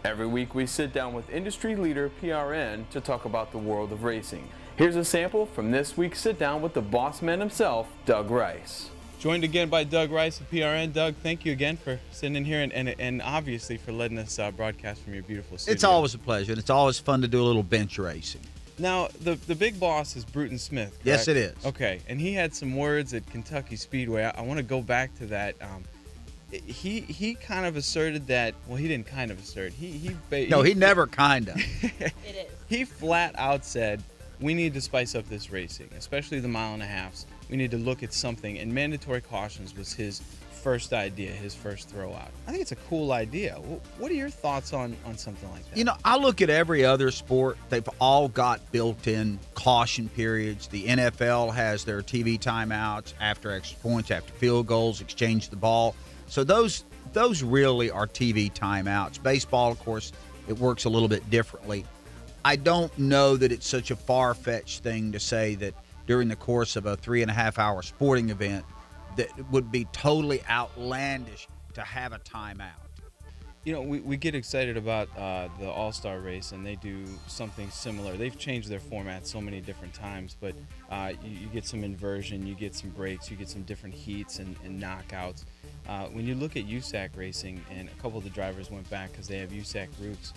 Every week we sit down with industry leader PRN to talk about the world of racing. Here's a sample from this week's sit down with the boss man himself, Doug Rice. Joined again by Doug Rice of PRN. Doug, thank you again for sitting in here and obviously for letting us broadcast from your beautiful studio. It's always a pleasure, and it's always fun to do a little bench racing. Now, the big boss is Bruton Smith, correct? Yes, it is. Okay, and he had some words at Kentucky Speedway. I want to go back to that. He kind of asserted that, well, he didn't kind of assert. He never kind of. It is. He flat out said, we need to spice up this racing, especially the mile and a halves. We need to look at something, and mandatory cautions was his first idea, his first throw out. I think it's a cool idea. What are your thoughts on something like that? You know, I look at every other sport. They've all got built-in caution periods. The NFL has their TV timeouts after extra points, after field goals, exchange the ball. So those really are TV timeouts. Baseball, of course, it works a little bit differently. I don't know that it's such a far-fetched thing to say that during the course of a 3.5-hour sporting event that it would be totally outlandish to have a timeout. You know, we get excited about the All-Star race, and they do something similar. They've changed their format so many different times, but you get some inversion, you get some breaks, you get some different heats and knockouts. When you look at USAC racing, and a couple of the drivers went back because they have USAC roots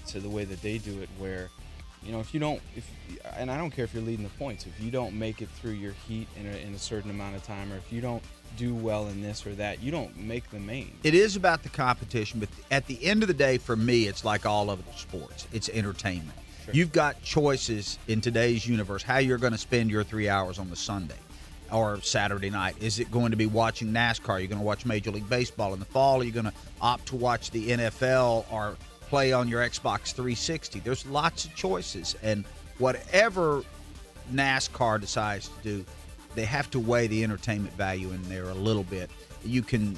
to the way that they do it, where, you know, and I don't care if you're leading the points, if you don't make it through your heat in a certain amount of time, or if you don't do well in this or that, you don't make the main. It is about the competition, but at the end of the day, for me, it's like all other sports. It's entertainment. Sure. You've got choices in today's universe how you're going to spend your 3 hours on the Sunday or Saturday night. Is it going to be watching NASCAR? Are you going to watch Major League Baseball in the fall? Are you going to opt to watch the NFL or play on your Xbox 360? There's lots of choices, and whatever NASCAR decides to do, they have to weigh the entertainment value in there a little bit. You can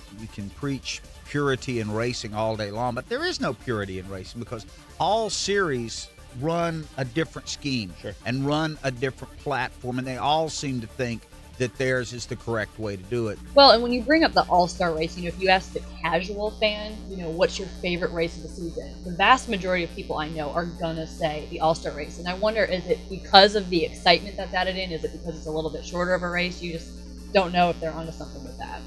preach purity in racing all day long, but there is no purity in racing because all series run a different scheme. Sure. And run a different platform, and they all seem to think that theirs is the correct way to do it. Well, and when you bring up the All-Star race, you know, if you ask the casual fan, you know, what's your favorite race of the season, the vast majority of people I know are gonna say the All-Star race. And I wonder, is it because of the excitement that's added in? Is it because it's a little bit shorter of a race? You just don't know if they're onto something with that.